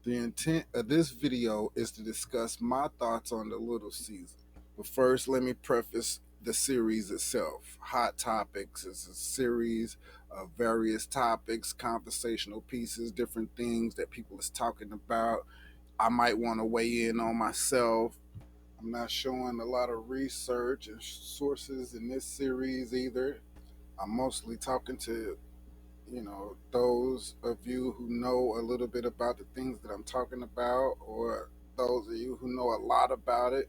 The intent of this video is to discuss my thoughts on the little season. But first, let me preface the series itself. Hot Topics is a series of various topics, conversational pieces, different things that people is talking about. I might want to weigh in on myself. I'm not showing a lot of research and sources in this series either. I'm mostly talking to those of you who know a little bit about the things that I'm talking about, or those of you who know a lot about it.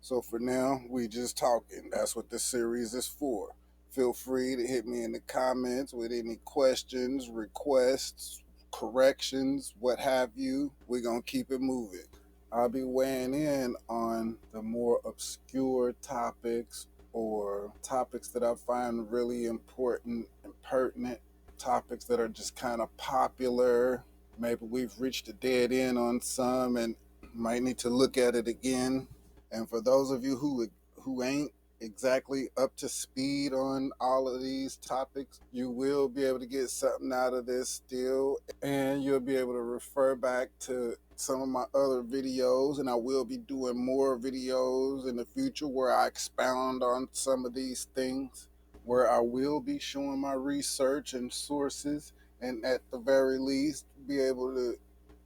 So for now, we just talking. That's what this series is for. Feel free to hit me in the comments with any questions, requests, corrections, what have you. We're going to keep it moving. I'll be weighing in on the more obscure topics or topics that I find really important and pertinent, topics that are just kind of popular. Maybe we've reached a dead end on some and might need to look at it again. And for those of you who ain't exactly up to speed on all of these topics, you will be able to get something out of this still, and you'll be able to refer back to some of my other videos, and I will be doing more videos in the future where I expound on some of these things, where I will be showing my research and sources, and at the very least be able to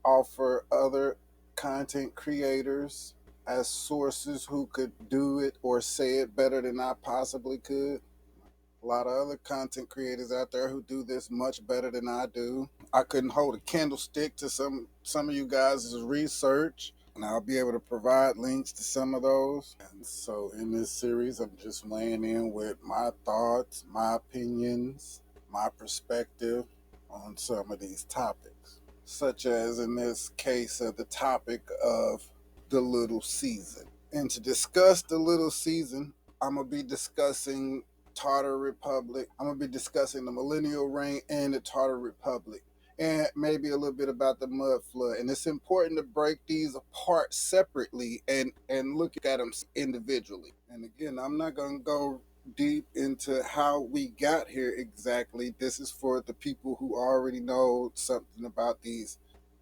offer other content creators as sources who could do it or say it better than I possibly could. A lot of other content creators out there who do this much better than I do. I couldn't hold a candlestick to some of you guys' research, and I'll be able to provide links to some of those. And so in this series, I'm just weighing in with my thoughts, my opinions, my perspective on some of these topics, such as in this case of the topic of the little season. And to discuss the little season, I'm going to be discussing Tartar Republic. I'm going to be discussing the Millennial Reign and the Tartar Republic, and maybe a little bit about the Mud Flood. And it's important to break these apart separately and look at them individually. And again, I'm not going to go deep into how we got here exactly. This is for the people who already know something about these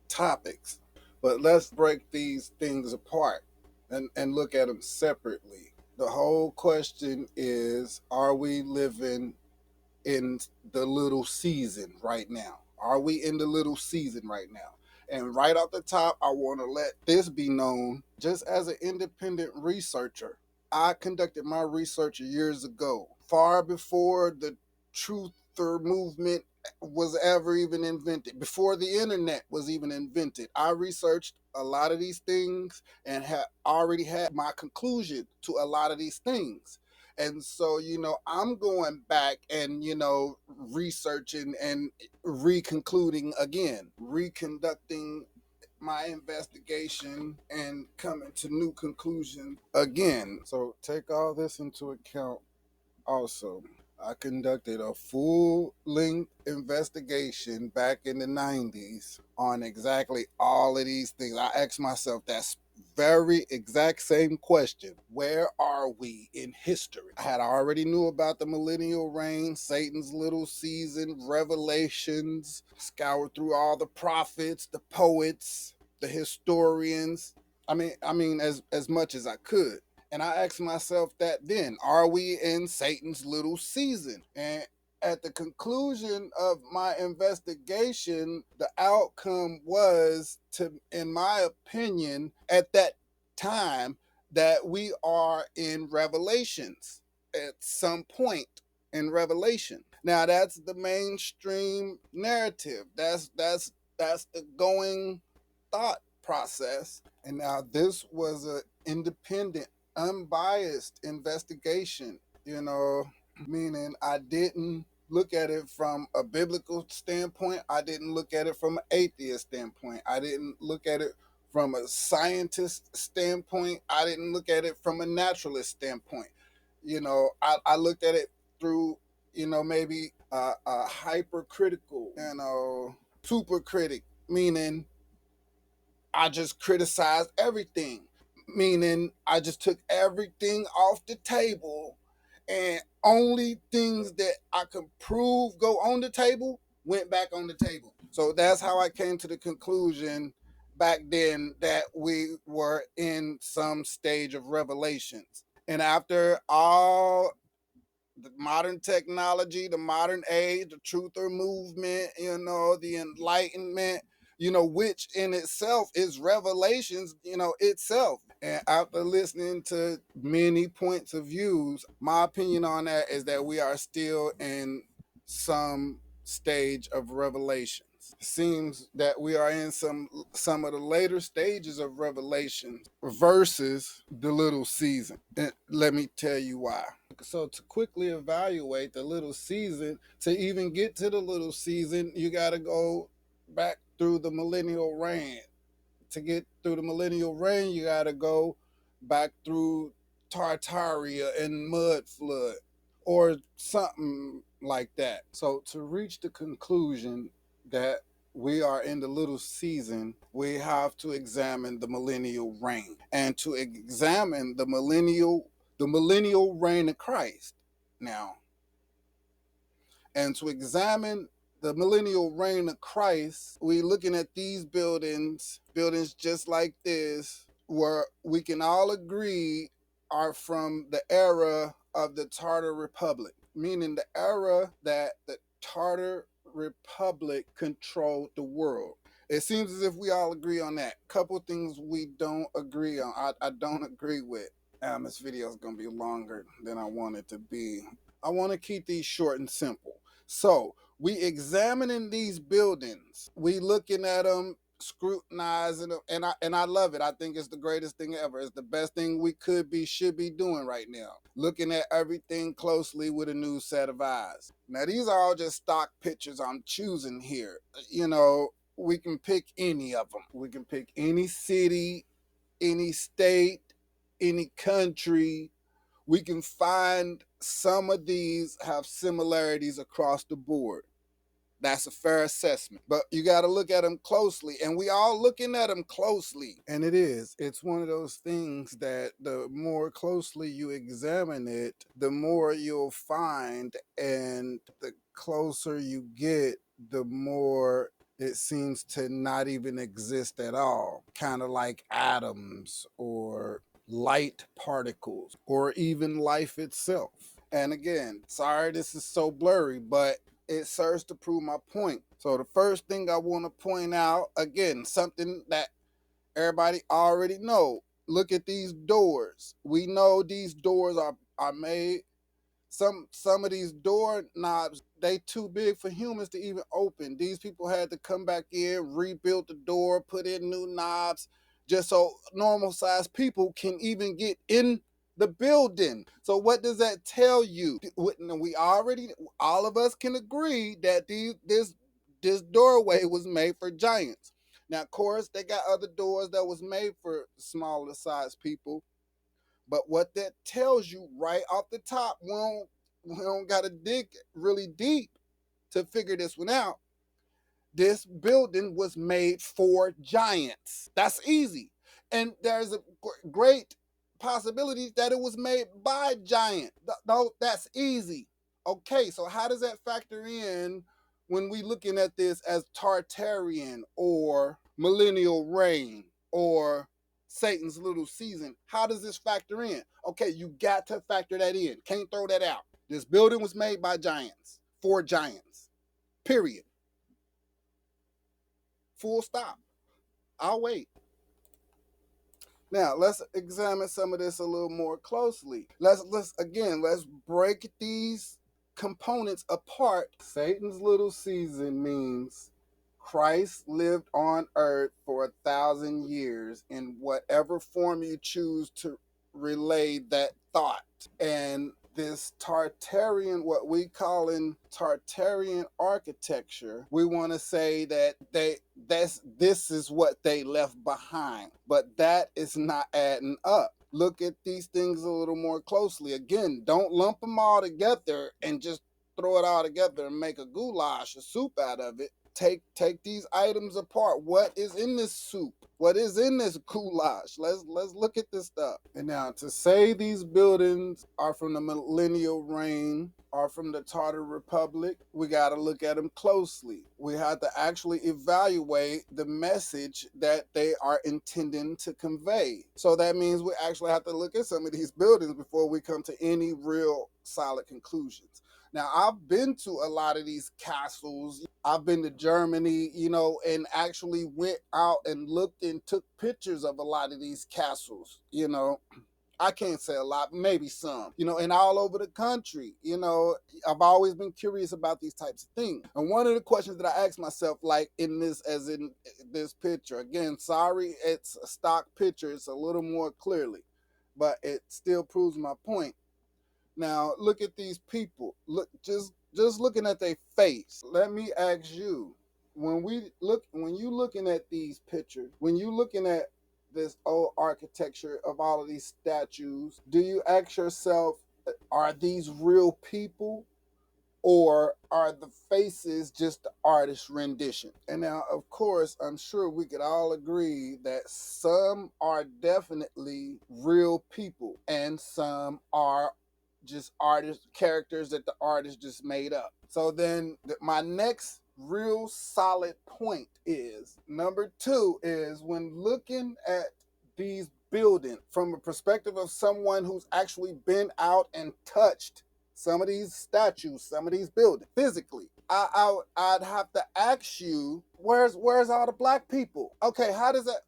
topics. But let's break these things apart and look at them separately. The whole question is, are we living in the little season right now? Are we in the little season right now? And right off the top, I want to let this be known, just as an independent researcher, I conducted my research years ago, far before the truther movement was ever even invented, before the internet was even invented. I researched a lot of these things and had already had my conclusion to a lot of these things. And so, I'm going back and, researching and reconcluding again, reconducting my investigation and coming to new conclusions again. So take all this into account also. I conducted a full length investigation back in the 90s on exactly all of these things. I asked myself that very exact same question. Where are we in history? I had already knew about the millennial reign, Satan's little season, revelations, scoured through all the prophets, the poets, the historians. I mean as much as I could. And I asked myself that then, are we in Satan's little season? And at the conclusion of my investigation, the outcome was, in my opinion, at that time, that we are in Revelations at some point in Revelation. Now that's the mainstream narrative. That's the going thought process. And now this was an independent, unbiased investigation, meaning I didn't look at it from a biblical standpoint. I didn't look at it from an atheist standpoint. I didn't look at it from a scientist standpoint. I didn't look at it from a naturalist standpoint. I looked at it through, maybe a hypercritical, super critic, meaning I just criticized everything, meaning I just took everything off the table, and only things that I could prove go on the table went back on the table. So that's how I came to the conclusion back then that we were in some stage of revelations. And after all the modern technology, the modern age, the truther movement, the enlightenment, which in itself is revelations, itself. And after listening to many points of views, my opinion on that is that we are still in some stage of revelations. It seems that we are in some of the later stages of revelations versus the little season. And let me tell you why. So to quickly evaluate the little season, to even get to the little season, you got to go back through the millennial reign. To get through the millennial reign, you got to go back through Tartaria and mud flood or something like that. So to reach the conclusion that we are in the little season, we have to examine the millennial reign. And to examine the millennial reign of Christ. Now, and to examine the millennial reign of Christ, we looking at these buildings just like this, where we can all agree are from the era of the Tartar Republic, meaning the era that the Tartar Republic controlled the world. It seems as if we all agree on that. Couple things we don't agree on. I don't agree with. This video is going to be longer than I want it to be. I want to keep these short and simple. So we examining these buildings, we looking at them, scrutinizing them, and I love it. I think it's the greatest thing ever. It's the best thing we should be doing right now. Looking at everything closely with a new set of eyes. Now these are all just stock pictures I'm choosing here. We can pick any of them. We can pick any city, any state, any country. We can find some of these have similarities across the board. That's a fair assessment. But you got to look at them closely. And we all looking at them closely. And it is. It's one of those things that the more closely you examine it, the more you'll find. And the closer you get, the more it seems to not even exist at all. Kind of like atoms or light particles or even life itself. And again, sorry this is so blurry, but it serves to prove my point. So the first thing I want to point out, again, something that everybody already know. Look at these doors. We know these doors are made. Some of these door knobs, they too big for humans to even open. These people had to come back in, rebuild the door, put in new knobs, just so normal sized people can even get in the building. So what does that tell you? We already, all of us can agree that this doorway was made for giants. Now, of course, they got other doors that was made for smaller sized people. But what that tells you right off the top, we don't got to dig really deep to figure this one out. This building was made for giants. That's easy. And there's a great possibility that it was made by giants. No, that's easy. Okay, so how does that factor in when we looking at this as Tartarian or millennial reign or Satan's little season? How does this factor in? Okay, you got to factor that in. Can't throw that out. This building was made by giants, for giants, period. Full stop. I'll wait. Now let's examine some of this a little more closely. Let's break these components apart. Satan's little season means Christ lived on earth for 1,000 years in whatever form you choose to relay that thought. And this Tartarian, what we call in Tartarian architecture, we want to say that this is what they left behind, but that is not adding up. Look at these things a little more closely. Again, don't lump them all together and just throw it all together and make a goulash, a soup out of it. Take these items apart. What is in this soup? What is in this goulash? Let's look at this stuff. And now, to say these buildings are from the millennial reign, are from the Tartar Republic, we got to look at them closely. We have to actually evaluate the message that they are intending to convey. So that means we actually have to look at some of these buildings before we come to any real solid conclusions. Now, I've been to a lot of these castles. I've been to Germany, and actually went out and looked and took pictures of a lot of these castles. I can't say a lot, maybe some, and all over the country. I've always been curious about these types of things. And one of the questions that I asked myself, like in this picture, again, sorry, it's a stock picture, it's a little more clearly, but it still proves my point. Now look at these people. Look, just looking at their face. Let me ask you, when you looking at these pictures, when you looking at this old architecture of all of these statues, do you ask yourself, are these real people? Or are the faces just the artist's rendition? And now, of course, I'm sure we could all agree that some are definitely real people and some are just artist characters that the artist just made up. So then my next real solid point is number two is when looking at these buildings from a perspective of someone who's actually been out and touched some of these statues, some of these buildings physically. I'd have to ask you, where's all the black people? Okay, how does that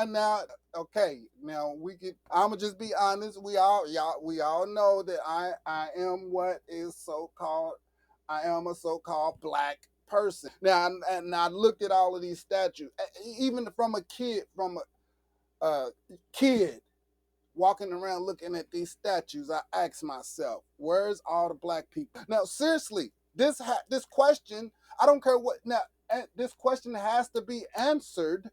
now? Okay, now we could. I'ma just be honest. We all know that I am what is so called. I am a so called black person. Now, and I looked at all of these statues, even from a kid walking around looking at these statues, I ask myself, where's all the black people? Now, seriously, this question, I don't care what now. This question has to be answered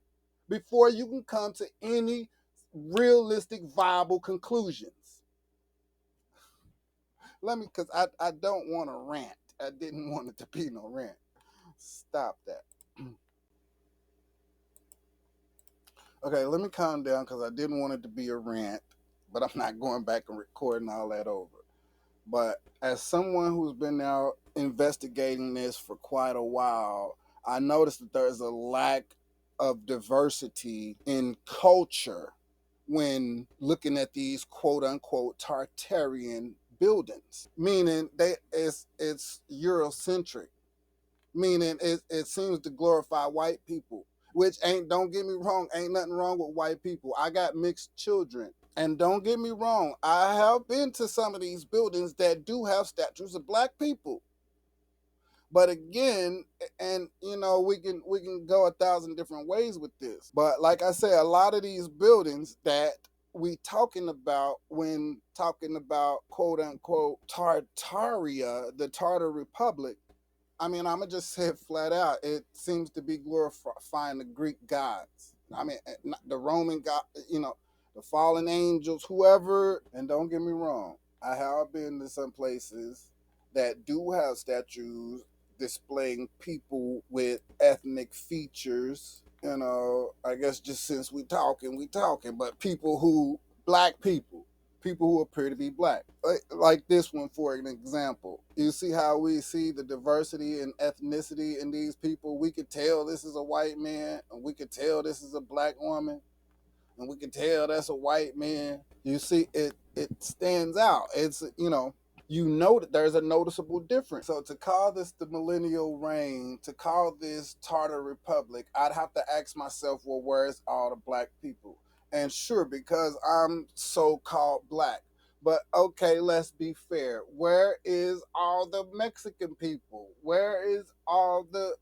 before you can come to any realistic, viable conclusions. Because I don't want to rant. I didn't want it to be no rant. Stop that. Okay, let me calm down because I didn't want it to be a rant, but I'm not going back and recording all that over. But as someone who's been out investigating this for quite a while, I noticed that there's a lack of diversity in culture when looking at these quote unquote Tartarian buildings, meaning it's Eurocentric, meaning it seems to glorify white people, which ain't, don't get me wrong, ain't nothing wrong with white people. I got mixed children. And don't get me wrong, I have been to some of these buildings that do have statues of black people. But again, and we can go 1,000 different ways with this. But like I say, a lot of these buildings that we talking about when talking about quote unquote Tartaria, the Tartar Republic, I mean, I'm gonna just say it flat out. It seems to be glorifying the Greek gods. I mean, the Roman god, the fallen angels, whoever. And don't get me wrong, I have been to some places that do have statues displaying people with ethnic features. I guess just since we talking, but black people who appear to be black. Like this one, for an example. You see how we see the diversity and ethnicity in these people? We could tell this is a white man, and we could tell this is a black woman, and we can tell that's a white man. You see, it stands out. It's that there's a noticeable difference. So to call this the millennial reign, to call this Tartar Republic, I'd have to ask myself, well, where's all the black people? And sure, because I'm so-called black. But okay, let's be fair. Where is all the Mexican people? Where is all the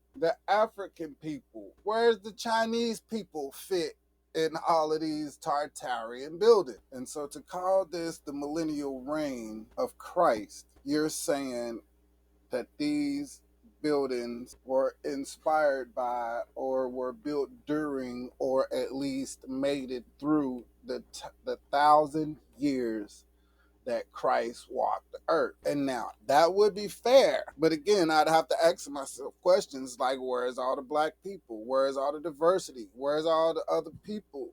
African people? Where's the Chinese people fit in all of these Tartarian buildings? And so to call this the millennial reign of Christ, you're saying that these buildings were inspired by or were built during or at least made it through the 1,000 years that Christ walked the earth. And now that would be fair. But again, I'd have to ask myself questions like, where's all the black people? Where's all the diversity? Where's all the other people?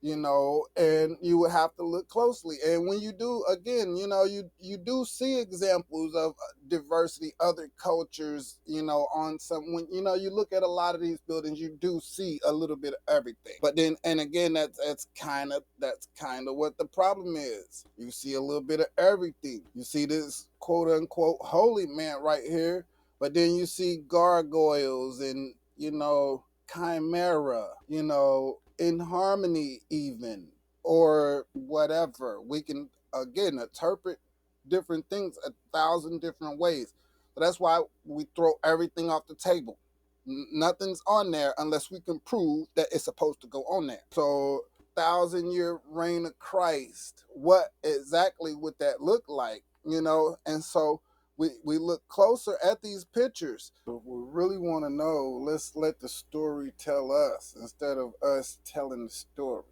And you would have to look closely. And when you do, again, you do see examples of diversity, other cultures, on some, when you look at a lot of these buildings, you do see a little bit of everything. But then, and again, that's kind of what the problem is. You see a little bit of everything. You see this quote unquote holy man right here, but then you see gargoyles and chimera, in harmony even, or whatever. We can again interpret different things 1,000 different ways. So that's why we throw everything off the table. Nothing's on there unless we can prove that it's supposed to go on there. So 1,000-year reign of Christ, what exactly would that look like? And so we look closer at these pictures. If we really want to know, let's let the story tell us instead of us telling the story.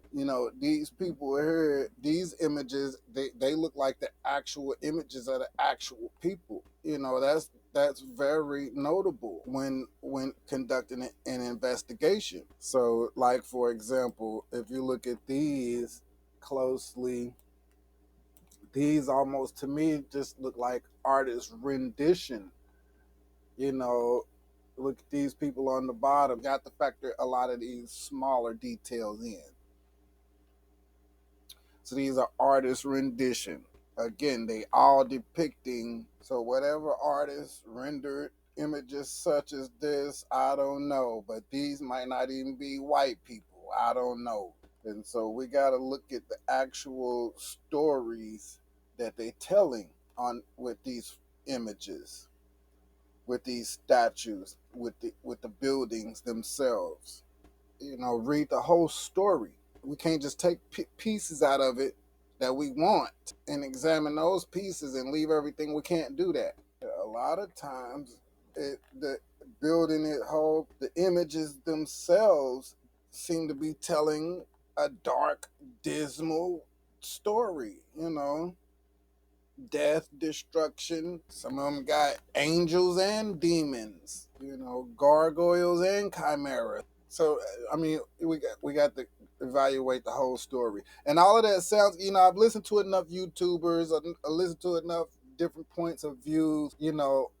These people here, these images, they look like the actual images of the actual people. That's very notable when conducting an investigation. So, like for example, if you look at these closely, these almost to me just look like artist rendition. you know Look at these people on the bottom, got to factor a lot of these smaller details in. So these are artist rendition. Again, they all depicting, so whatever artist rendered images such as this, I don't know, but these might not even be white people, I don't know. And so we got to look at the actual stories that they're telling on with these images, with these statues, with the buildings themselves. Read the whole story. We can't just take pieces out of it that we want and examine those pieces and leave everything. We can't do that. A lot of times, the building it whole, the images themselves seem to be telling a dark, dismal story. Death, destruction. Some of them got angels and demons. Gargoyles and chimeras. So I mean, we got to evaluate the whole story, and all of that sounds. I've listened to enough YouTubers. I listened to enough different points of views.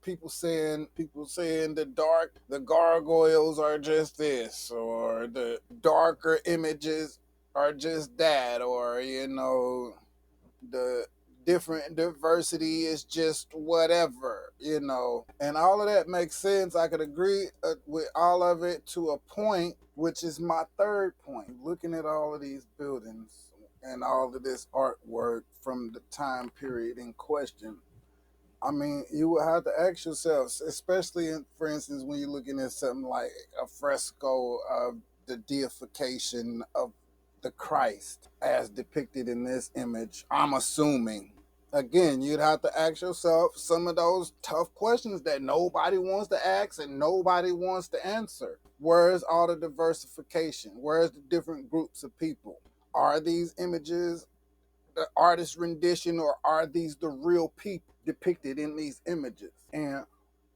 People saying the gargoyles are just this, or the darker images are just that, or the different diversity is just whatever, and all of that makes sense. I could agree with all of it to a point, which is my third point. Looking at all of these buildings and all of this artwork from the time period in question, I mean, you would have to ask yourself, especially for instance, when you're looking at something like a fresco of the deification of the Christ as depicted in this image. I'm assuming. Again, you'd have to ask yourself some of those tough questions that nobody wants to ask and nobody wants to answer. Where's all the diversification? Where's the different groups of people? Are these images the artist rendition, or are these the real people depicted in these images? And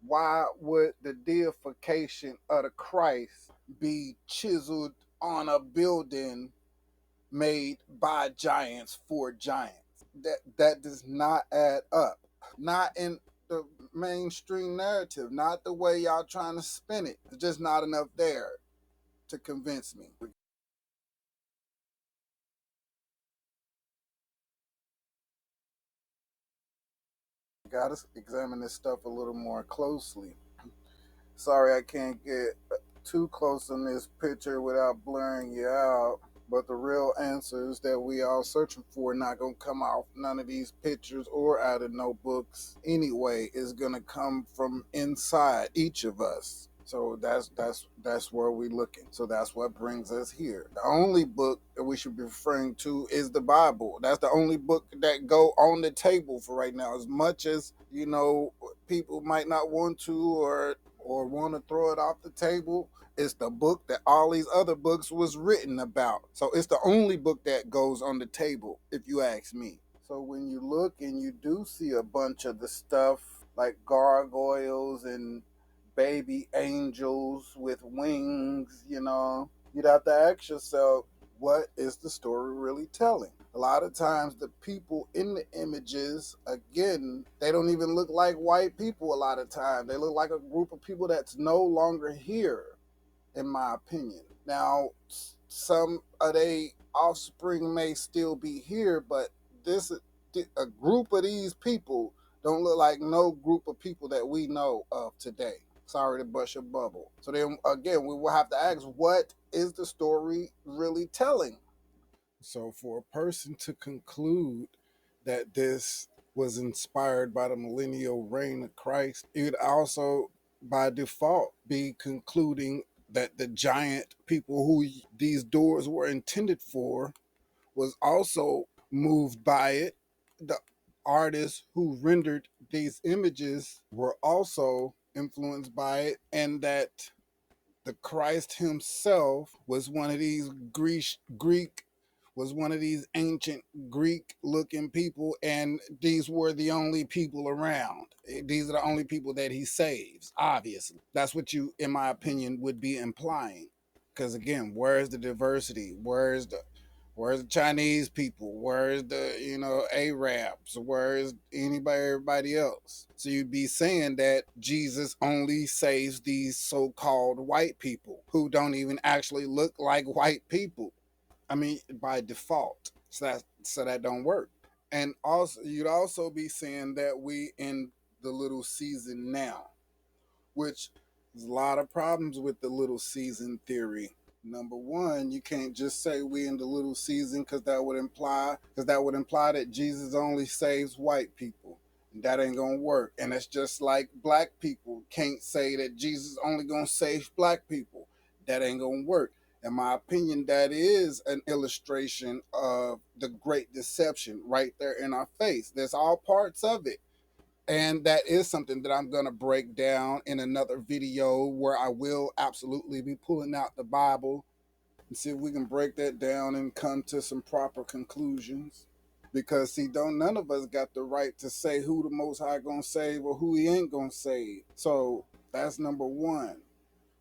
why would the deification of the Christ be chiseled on a building made by giants for giants? That does not add up. Not in the mainstream narrative, not the way y'all trying to spin it. There's just not enough there to convince me. We gotta examine this stuff a little more closely. Sorry, I can't get too close in this picture without blurring you out. But the real answers that we all searching for not gonna come off none of these pictures or out of notebooks anyway. Is gonna come from inside each of us. So that's where we looking. So that's what brings us here. The only book that we should be referring to is the Bible. That's the only book that go on the table for right now. As much as people might not want to or want to throw it off the table, it's the book that all these other books was written about. So it's the only book that goes on the table, if you ask me. So when you look and you do see a bunch of the stuff like gargoyles and baby angels with wings, you'd have to ask yourself, what is the story really telling? A lot of times, the people in the images, again, they don't even look like white people a lot of times. They look like a group of people that's no longer here, in my opinion. Now, some of their offspring may still be here, but this a group of these people don't look like no group of people that we know of today. Sorry to bust your bubble. So then again, we will have to ask, what is the story really telling? So for a person to conclude that this was inspired by the millennial reign of Christ, it would also by default be concluding that the giant people who these doors were intended for was also moved by it. The artists who rendered these images were also influenced by it, and that the Christ himself was one of these Greek was one of these ancient Greek looking people, and these were the only people around. These are the only people that he saves, obviously. That's what you, in my opinion, would be implying. Because again, where's the diversity? Where's the Chinese people? Where's the, Arabs? Where's everybody else? So you'd be saying that Jesus only saves these so-called white people who don't even actually look like white people. I mean, by default. So that don't work. And also, you'd also be saying that we in the little season now, which there's a lot of problems with the little season theory. Number one, you can't just say we in the little season because that would imply that Jesus only saves white people. And that ain't gonna work. And it's just like black people can't say that Jesus only gonna save black people. That ain't gonna work. In my opinion, that is an illustration of the great deception right there in our face. There's all parts of it, and that is something that I'm going to break down in another video where I will absolutely be pulling out the Bible and see if we can break that down and come to some proper conclusions. Because see, don't none of us got the right to say who the Most High gonna save or who he ain't gonna save. So that's number one,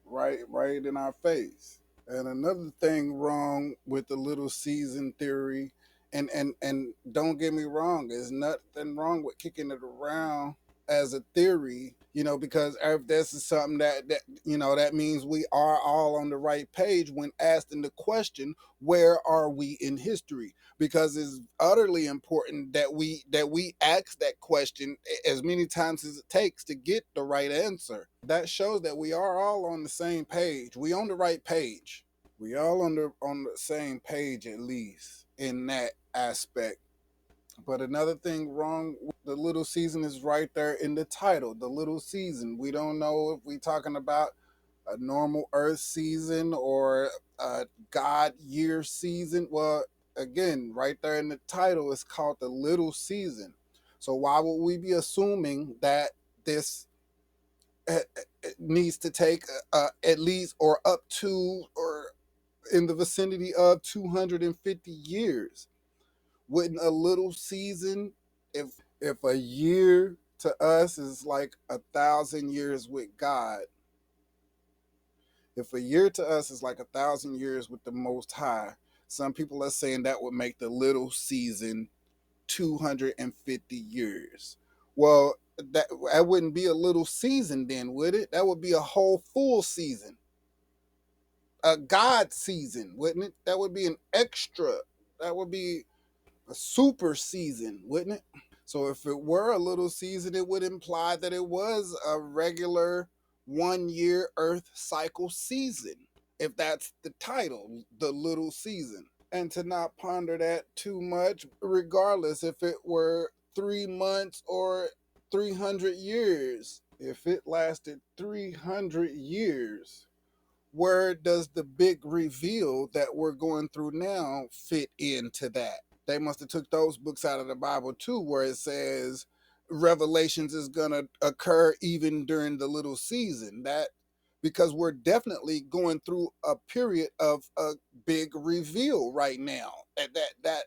right in our face. And another thing wrong with the little season theory, and don't get me wrong, there's nothing wrong with kicking it around as a theory, because if this is something that means we are all on the right page when asking the question, where are we in history? Because it's utterly important that we ask that question as many times as it takes to get the right answer. That shows that we are all on the same page. We on the right page. We all on the same page, at least in that aspect. But another thing wrong with the little season is right there in the title, the little season. We don't know if we talking about a normal Earth season or a God year season. Well, again, right there in the title, it's called the little season. So why would we be assuming that this needs to take at least or up to or in the vicinity of 250 years? Wouldn't a little season, if a year to us is like 1,000 years with God, if a year to us is like 1,000 years with the Most High, some people are saying that would make the little season 250 years. Well, that wouldn't be a little season then, would it? That would be a whole full season, a God season, wouldn't it? That would be an extra. That would be a super season, wouldn't it? So if it were a little season, it would imply that it was a regular 1 year Earth cycle season, if that's the title, the little season. And to not ponder that too much, regardless if it were 3 months or 300 years, if it lasted 300 years, where does the big reveal that we're going through now fit into that? They must have took those books out of the Bible too, where it says revelations is gonna occur even during the little season. That because we're definitely going through a period of a big reveal right now. That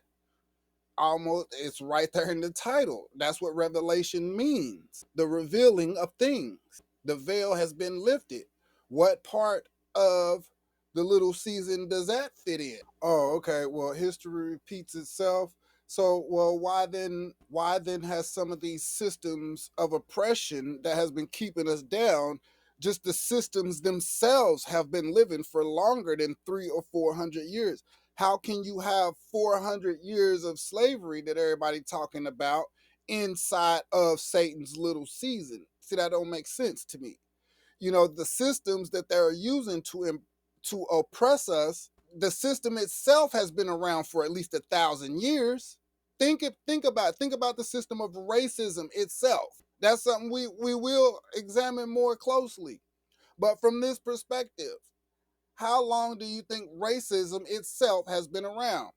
almost, it's right there in the title. That's what revelation means, the revealing of things. The veil has been lifted. What part of the little season does that fit in? Oh, okay. Well, history repeats itself. So, well, why then has some of these systems of oppression that has been keeping us down, just the systems themselves have been living for longer than 300 or 400 years? How can you have 400 years of slavery that everybody talking about inside of Satan's little season? See, that don't make sense to me. The systems that they're using to oppress us, the system itself has been around for at least 1,000 years. Think about the system of racism itself. That's something we will examine more closely. But from this perspective, how long do you think racism itself has been around?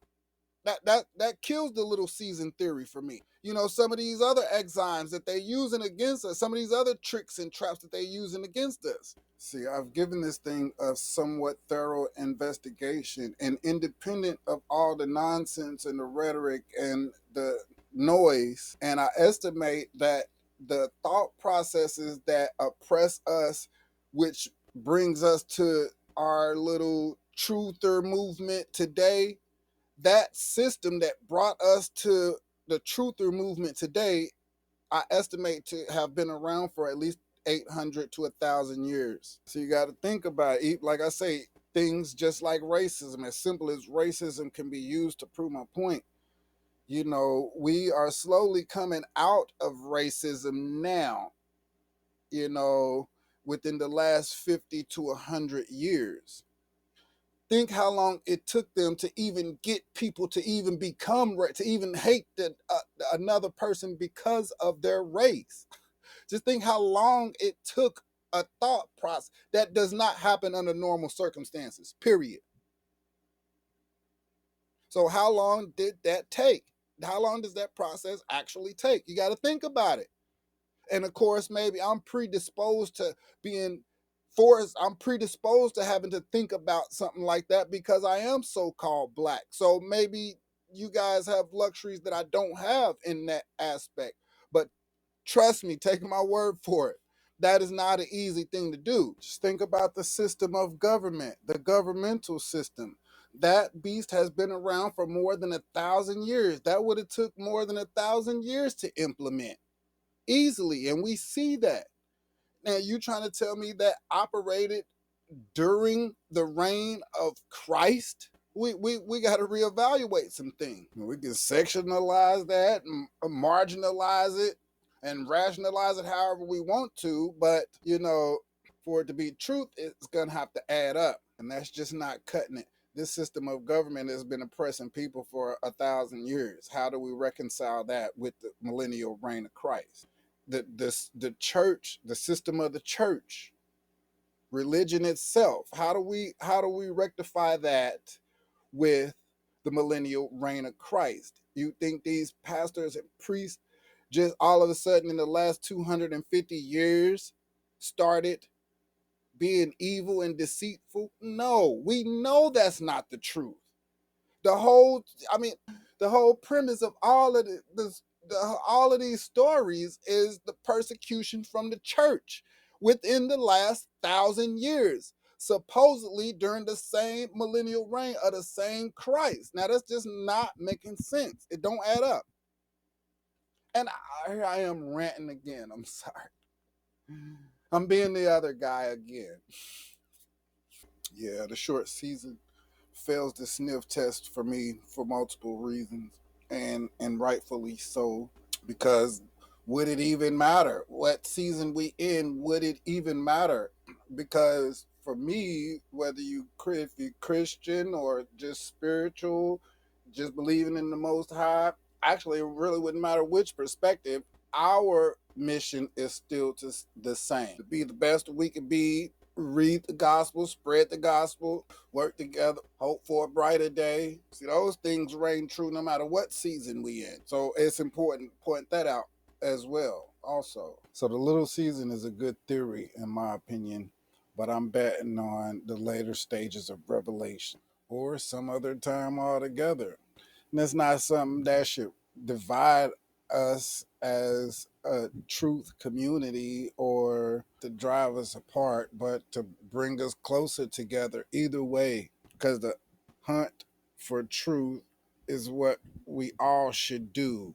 That kills the little season theory for me. Some of these other eximes that they're using against us, some of these other tricks and traps that they're using against us. See, I've given this thing a somewhat thorough investigation, and independent of all the nonsense and the rhetoric and the noise, and I estimate that the thought processes that oppress us, which brings us to our little truther movement today, that system that brought us to the truther movement today, I estimate to have been around for at least 800 to 1,000 years. So you got to think about it. Like I say, things just like racism, as simple as racism can be used to prove my point. We are slowly coming out of racism now, you know, within the last 50 to 100 years. Think how long it took them to even get people to even to even hate another person because of their race. Just think how long it took a thought process that does not happen under normal circumstances, period. So how long did that take? How long does that process actually take? You got to think about it. And of course, maybe I'm predisposed to being forced, I'm predisposed to having to think about something like that because I am so-called black. So maybe you guys have luxuries that I don't have in that aspect. But trust me, take my word for it, that is not an easy thing to do. Just think about the system of government, the governmental system. That beast has been around for more than 1,000 years. That would have took more than 1,000 years to implement easily, and we see that. Now you trying to tell me that operated during the reign of Christ? We got to reevaluate some things. We can sectionalize that and marginalize it and rationalize it however we want to, but for it to be truth, it's gonna have to add up, and that's just not cutting it. This system of government has been oppressing people for 1,000 years. How do we reconcile that with the millennial reign of Christ? The church, the system of the church, religion itself. How do we rectify that with the millennial reign of Christ? You think these pastors and priests just all of a sudden in the last 250 years started being evil and deceitful? No, we know that's not the truth. The whole, I mean, the whole premise of all of these stories is the persecution from the church within the last 1,000 years, supposedly during the same millennial reign of the same Christ. Now that's just not making sense. It don't add up. And here I am ranting again. I'm sorry. I'm being the other guy again. Yeah, the short season fails the sniff test for me for multiple reasons, and rightfully so, because would it even matter what season we in? Would it even matter? Because for me, whether if you Christian or just spiritual, just believing in the Most High, actually, it really wouldn't matter which perspective. Our mission is still the same: to be the best we can be, read the gospel, spread the gospel, work together, hope for a brighter day. See, those things reign true no matter what season we in. So it's important to point that out as well also. So the little season is a good theory in my opinion, but I'm betting on the later stages of Revelation or some other time altogether. And that's not something that should divide us as a truth community or to drive us apart, but to bring us closer together either way. Because the hunt for truth is what we all should do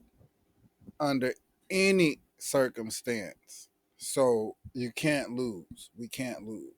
under any circumstance. So you can't lose. We can't lose.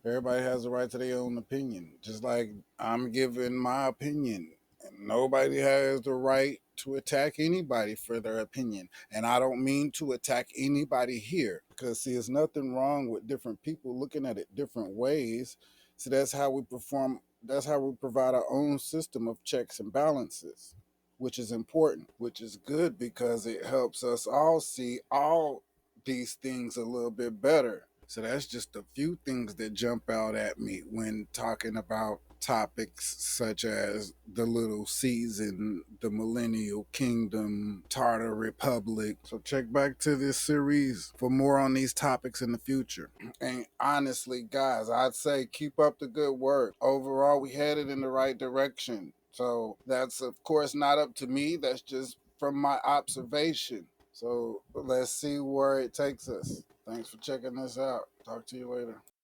Everybody has the right to their own opinion, just like I'm giving my opinion. And nobody has the right to attack anybody for their opinion. And I don't mean to attack anybody here because, see, there's nothing wrong with different people looking at it different ways. So that's how we perform, that's how we provide our own system of checks and balances, which is important, which is good because it helps us all see all these things a little bit better. So that's just a few things that jump out at me when talking about topics such as the Little Season, the Millennial Kingdom, Tartar Republic. So check back to this series for more on these topics in the future. And honestly, guys, I'd say keep up the good work. Overall, we headed in the right direction. So that's, of course, not up to me. That's just from my observation. So let's see where it takes us. Thanks for checking this out. Talk to you later.